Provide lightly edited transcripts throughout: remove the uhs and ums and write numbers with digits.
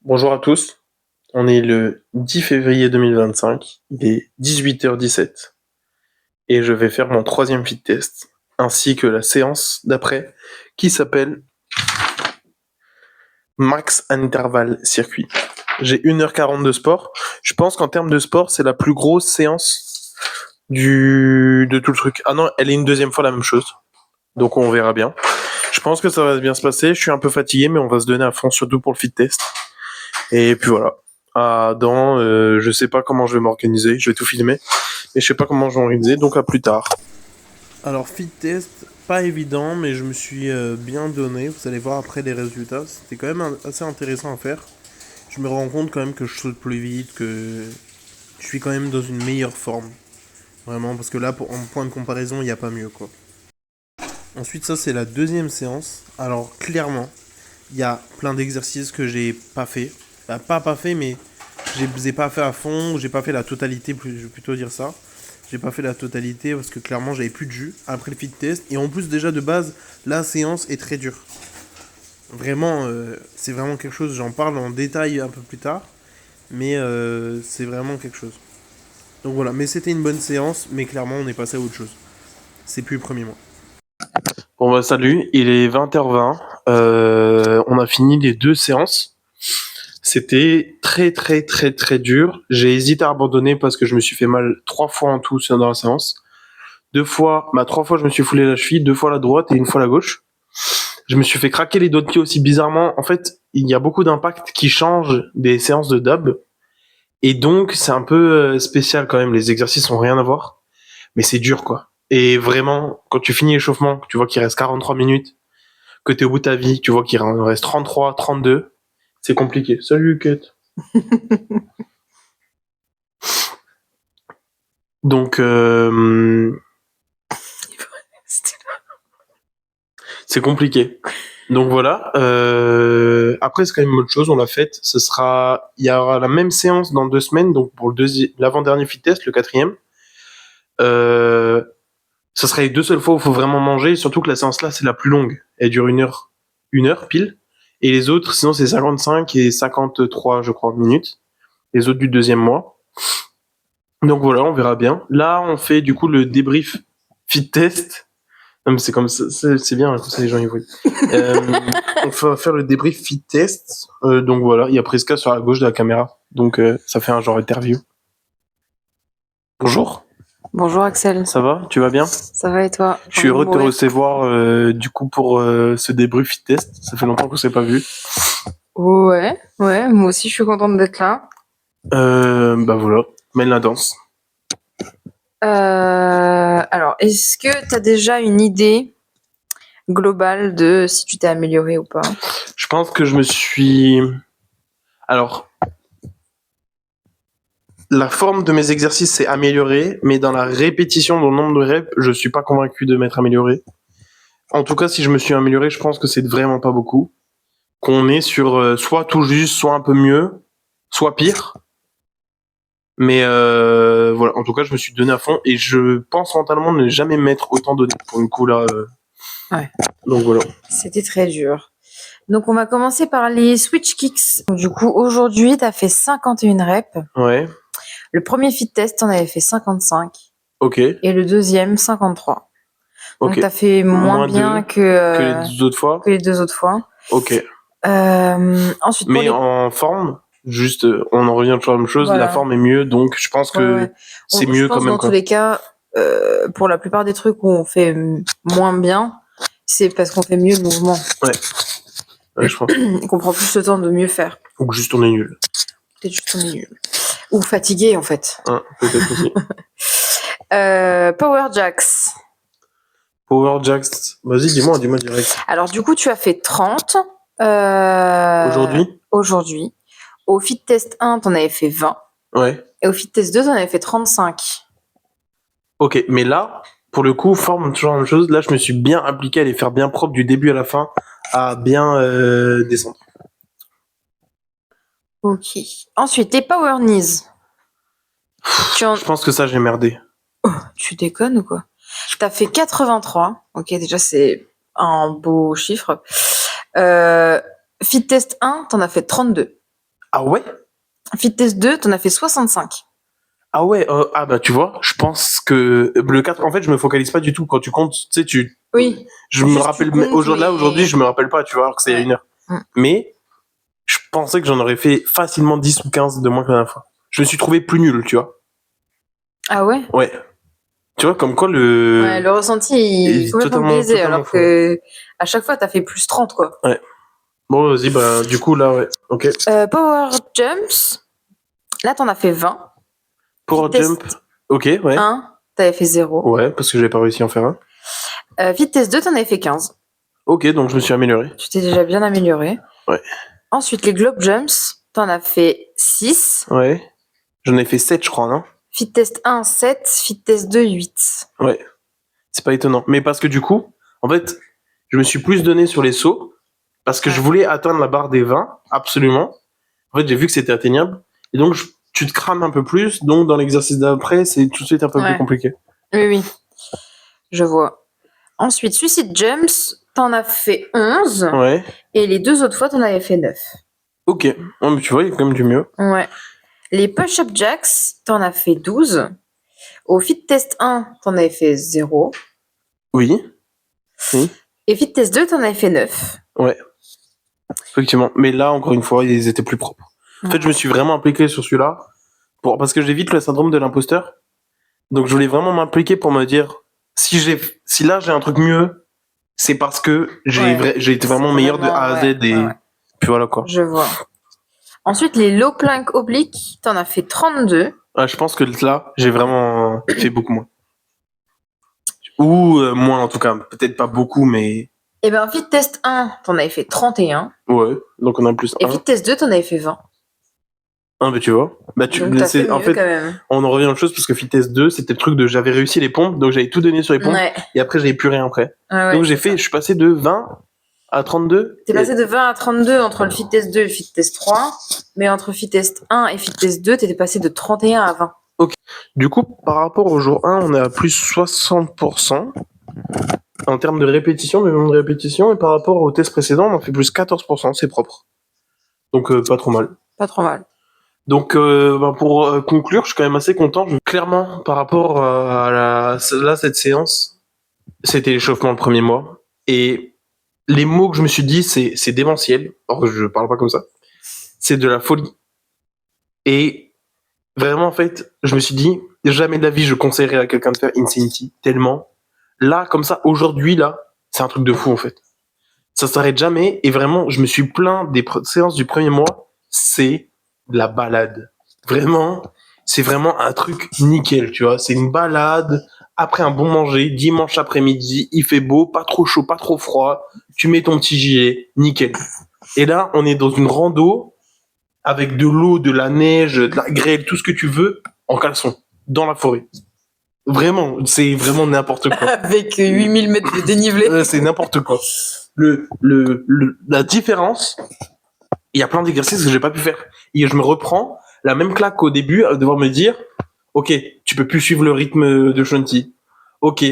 Bonjour à tous, on est le 10 février 2025, il est 18h17 et je vais faire mon troisième fit test ainsi que la séance d'après qui s'appelle Max Interval Circuit. J'ai 1h40 de sport, je pense qu'en termes de sport c'est la plus grosse séance de tout le truc. Ah non, elle est une deuxième fois la même chose, donc on verra bien. Je pense que ça va bien se passer, je suis un peu fatigué mais on va se donner à fond surtout pour le fit test. Et puis voilà. Je sais pas comment je vais m'organiser, je vais tout filmer, mais je sais pas comment je vais m'organiser, donc à plus tard. Alors fit test, pas évident, mais je me suis bien donné, vous allez voir après les résultats, c'était quand même assez intéressant à faire. Je me rends compte quand même que je saute plus vite, que je suis quand même dans une meilleure forme. Vraiment, parce que là, en point de comparaison, il n'y a pas mieux quoi. Ensuite, ça c'est la deuxième séance. Alors clairement, il y a plein d'exercices que j'ai pas fait. Pas fait, mais je les ai pas fait à fond, j'ai pas fait la totalité, je vais plutôt dire ça. J'ai pas fait la totalité parce que clairement j'avais plus de jus après le fit test. Et en plus, déjà de base, la séance est très dure. Vraiment, c'est vraiment quelque chose, j'en parle en détail un peu plus tard. Mais c'est vraiment quelque chose. Donc voilà, mais c'était une bonne séance, mais clairement on est passé à autre chose. C'est plus le premier mois. Bon bah salut, il est 20h20. On a fini les deux séances. C'était très très très très dur. J'ai hésité à abandonner parce que je me suis fait mal 3 fois en tout dans la séance. 3 fois je me suis foulé la cheville, 2 fois la droite et 1 fois la gauche. Je me suis fait craquer les doigts de pied aussi bizarrement. En fait, il y a beaucoup d'impacts qui changent des séances de dub. Et donc, c'est un peu spécial quand même. Les exercices ont rien à voir. Mais c'est dur, quoi. Et vraiment, quand tu finis l'échauffement, que tu vois qu'il reste 43 minutes, que t'es au bout de ta vie, tu vois qu'il en reste 33, 32, c'est compliqué. Salut, Kate. Donc, c'est compliqué. Donc voilà. Après, c'est quand même autre chose. On l'a faite. Il y aura la même séance dans 2 semaines. Donc pour l'avant-dernier fit test, le quatrième. Ça serait les 2 seules fois où il faut vraiment manger. Surtout que la séance là, c'est la plus longue. Elle dure 1 heure, 1 heure pile. Et les autres, sinon, c'est 55 et 53, je crois, minutes. Les autres du deuxième mois. Donc voilà, on verra bien. Là, on fait du coup le débrief fit test. Non, mais c'est comme ça, c'est bien, comme ça les gens ils voient. On va faire le débrief fit test. Donc voilà, il y a Prisca sur la gauche de la caméra. Donc ça fait un genre interview. Bonjour. Bonjour Axel. Ça va? Tu vas bien? Ça va et toi? Je suis heureux de te recevoir du coup pour ce débrief fit test. Ça fait longtemps qu'on s'est pas vu. Ouais, moi aussi je suis contente d'être là. Bah voilà, mène la danse. Alors, est-ce que tu as déjà une idée globale de si tu t'es amélioré ou pas? Je pense que je me suis... Alors, la forme de mes exercices s'est améliorée, mais dans la répétition, dans le nombre de reps, je suis pas convaincu de m'être amélioré. En tout cas, si je me suis amélioré, je pense que c'est vraiment pas beaucoup. Qu'on est sur soit tout juste, soit un peu mieux, soit pire. Mais voilà, en tout cas, je me suis donné à fond et je pense mentalement ne jamais m'être autant donné pour une coup là. Ouais. Donc voilà. C'était très dur. Donc on va commencer par les switch kicks. Donc, du coup, aujourd'hui, tu as fait 51 reps. Ouais. Le premier fit test, t'en avais fait 55. Ok. Et le deuxième, 53. Donc Ok. t'as fait moins bien que les 2 autres fois. Que les 2 autres fois. Ok. Ensuite, mais en forme, juste, on en revient toujours à la même chose. Voilà. La forme est mieux, donc je pense que c'est mieux quand même. Dans tous les cas, pour la plupart des trucs où on fait moins bien, c'est parce qu'on fait mieux le mouvement. Ouais, je pense. Qu'on prend plus le temps de mieux faire. Ou que juste on est nul. Peut-être juste on est nul. Ou fatigué en fait. Peut-être aussi. Power Jacks. Power Jacks. Vas-y, dis-moi direct. Alors du coup, tu as fait 30. Aujourd'hui. Au fit test 1, t'en avais fait 20. Ouais. Et au fit test 2, t'en avais fait 35. Ok, mais là, pour le coup, forme toujours la même chose. Là, je me suis bien appliqué à les faire bien propre du début à la fin, à bien descendre. Ok. Ensuite, tes power knees. Je pense que ça, j'ai merdé. Oh, tu déconnes ou quoi? T'as fait 83. Ok, déjà, c'est un beau chiffre. Fit test 1, t'en as fait 32. Ah ouais? Fit Test 2, t'en as fait 65. Ah ouais, ah bah tu vois, je pense que le 4, en fait, je me focalise pas du tout. Quand tu comptes, tu sais, Oui. je me Juste, rappelle, tu comptes, aujourd'hui, mais- je me rappelle pas, tu vois, alors que c'est il y a Ouais. 1 heure. Mm. Mais je pensais que j'en aurais fait facilement 10 ou 15 de moins que la dernière fois. Je me suis trouvé plus nul, tu vois. Ah ouais? Ouais. Tu vois, comme quoi Ouais, le ressenti il est complètement biaisé, totalement alors faux. que à chaque fois, t'as fait plus 30, quoi. Ouais. Bon, vas-y, bah, du coup, là, ouais. Ok. Power Jumps, là, t'en as fait 20. Power Fit Test Jump. Ok, ouais. 1, t'avais fait 0. Ouais, parce que j'avais pas réussi à en faire un. Fit Test 2, t'en avais fait 15. Ok, donc je me suis amélioré. Tu t'es déjà bien amélioré. Ouais. Ensuite, les Globe Jumps, t'en as fait 6. Ouais. J'en ai fait 7, je crois, non? Fit Test 1, 7. Fit Test 2, 8. Ouais. C'est pas étonnant. Mais parce que du coup, en fait, je me suis plus donné sur les sauts parce que je Ouais. voulais atteindre la barre des 20, absolument. En fait, j'ai vu que c'était atteignable. Et donc, tu te crames un peu plus. Donc, dans l'exercice d'après, c'est tout de suite un peu plus Ouais. compliqué. Oui, oui. Je vois. Ensuite, Suicide Jumps, t'en as fait 11. Ouais. Et les 2 autres fois, t'en avais fait 9. Ok. Ouais, mais tu vois, il y a quand même du mieux. Ouais. Les Push-Up Jacks, t'en as fait 12. Au Fit Test 1, t'en avais fait 0. Oui. Oui. Et Fit Test 2, t'en avais fait 9. Ouais. Effectivement. Mais là, encore une fois, ils étaient plus propres. En fait, je me suis vraiment impliqué sur celui-là parce que j'évite le syndrome de l'imposteur. Donc, je voulais vraiment m'impliquer pour me dire, si là j'ai un truc mieux, c'est parce que j'ai été vraiment meilleur de A à Z et puis voilà quoi. Je vois. Ensuite, les low plank obliques, t'en as fait 32. Ah, je pense que là, j'ai vraiment fait beaucoup moins. Ou moins en tout cas, peut-être pas beaucoup, mais Et ben, Fit Test 1, t'en avais fait 31. ouais. Donc on a plus Et 1. Fit Test 2, t'en avais fait 20. Bah tu vois. Bah Donc, t'as fait mieux en fait, quand même. on en revient à la même chose parce que Fitness 2, c'était le truc de j'avais réussi les pompes, donc j'avais tout donné sur les pompes Ouais. et après j'avais plus rien après. Ouais, Donc c'est ça. je suis passé de 20 à 32. T'es passé de 20 à 32 entre le Fit Test 2 et le Fit Test 3. Mais entre Fit Test 1 et Fit Test 2, t'étais passé de 31 à 20. Du coup, par rapport au jour 1, on est à plus 60% en termes de répétition, de nombre de répétitions, et par rapport au test précédent, on en fait plus 14%, c'est propre. Donc pas trop mal. Pas trop mal. Donc pour conclure, je suis quand même assez content. Clairement, par rapport cette séance, c'était l'échauffement le premier mois. Et les mots que je me suis dit, c'est démentiel. Or, je parle pas comme ça. C'est de la folie. Et vraiment, en fait, je me suis dit, jamais de la vie, je conseillerais à quelqu'un de faire Insanity. Tellement. Là, comme ça, aujourd'hui, là, c'est un truc de fou, en fait. Ça s'arrête jamais. Et vraiment, je me suis plaint des séances du premier mois. C'est de la balade. Vraiment, c'est vraiment un truc nickel, tu vois. C'est une balade après un bon manger, dimanche après-midi, il fait beau, pas trop chaud, pas trop froid. Tu mets ton petit gilet, nickel. Et là, on est dans une rando avec de l'eau, de la neige, de la grêle, tout ce que tu veux, en caleçon, dans la forêt. Vraiment, c'est vraiment n'importe quoi. Avec 8000 mètres de dénivelé. C'est n'importe quoi. La différence, il y a plein d'exercices que j'ai pas pu faire. Et je me reprends la même claque qu'au début à devoir me dire, ok, tu peux plus suivre le rythme de Shanti. Ok,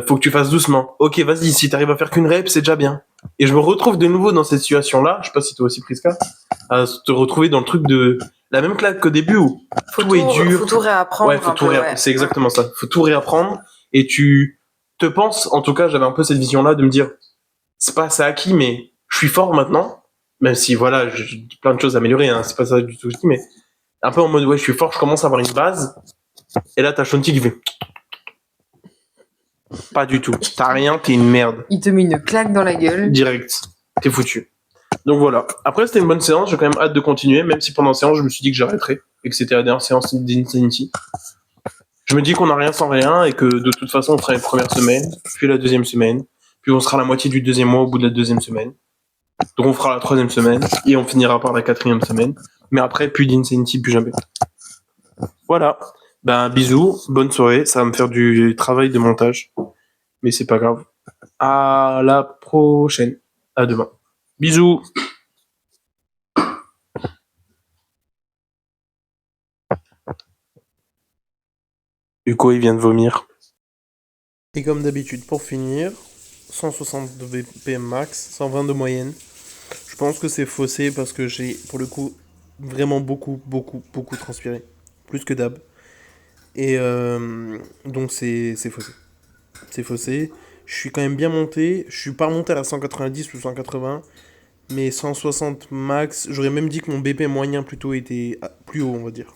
faut que tu fasses doucement. Ok, vas-y, si t'arrives à faire qu'une rep, c'est déjà bien. Et je me retrouve de nouveau dans cette situation-là, je sais pas si toi aussi Priska, à te retrouver dans le truc de la même claque qu'au début où tout est dur. Faut tout réapprendre. Ouais, faut tout réapprendre. C'est exactement ça. Faut tout réapprendre. Et tu te penses, en tout cas, j'avais un peu cette vision-là de me dire, c'est pas ça acquis, mais je suis fort maintenant. Même si, voilà, j'ai plein de choses à améliorer, hein, c'est pas ça du tout que je dis, mais un peu en mode, ouais, je suis fort, je commence à avoir une base. Et là, t'as Shanti qui fait, pas du tout. T'as rien, t'es une merde. Il te met une claque dans la gueule. Direct. T'es foutu. Donc voilà. Après, c'était une bonne séance. J'ai quand même hâte de continuer, même si pendant la séance, je me suis dit que j'arrêterais et que c'était la dernière séance d'Insanity. Je me dis qu'on n'a rien sans rien et que de toute façon, on fera une première semaine, puis la deuxième semaine, puis on sera à la moitié du deuxième mois au bout de la deuxième semaine. Donc on fera la troisième semaine et on finira par la quatrième semaine. Mais après, plus d'Insanity, plus jamais. Voilà. Ben, bisous, bonne soirée. Ça va me faire du travail de montage. Mais c'est pas grave. À la prochaine. À demain. Bisous. Hugo, il vient de vomir. Et comme d'habitude, pour finir, 160 BPM max, 120 de moyenne. Je pense que c'est faussé parce que j'ai, pour le coup, vraiment beaucoup transpiré. Plus que d'hab. Et donc c'est faussé. C'est faussé. Je suis quand même bien monté. Je suis pas remonté à la 190 ou 180. Mais 160 max. J'aurais même dit que mon BP moyen plutôt était plus haut, on va dire.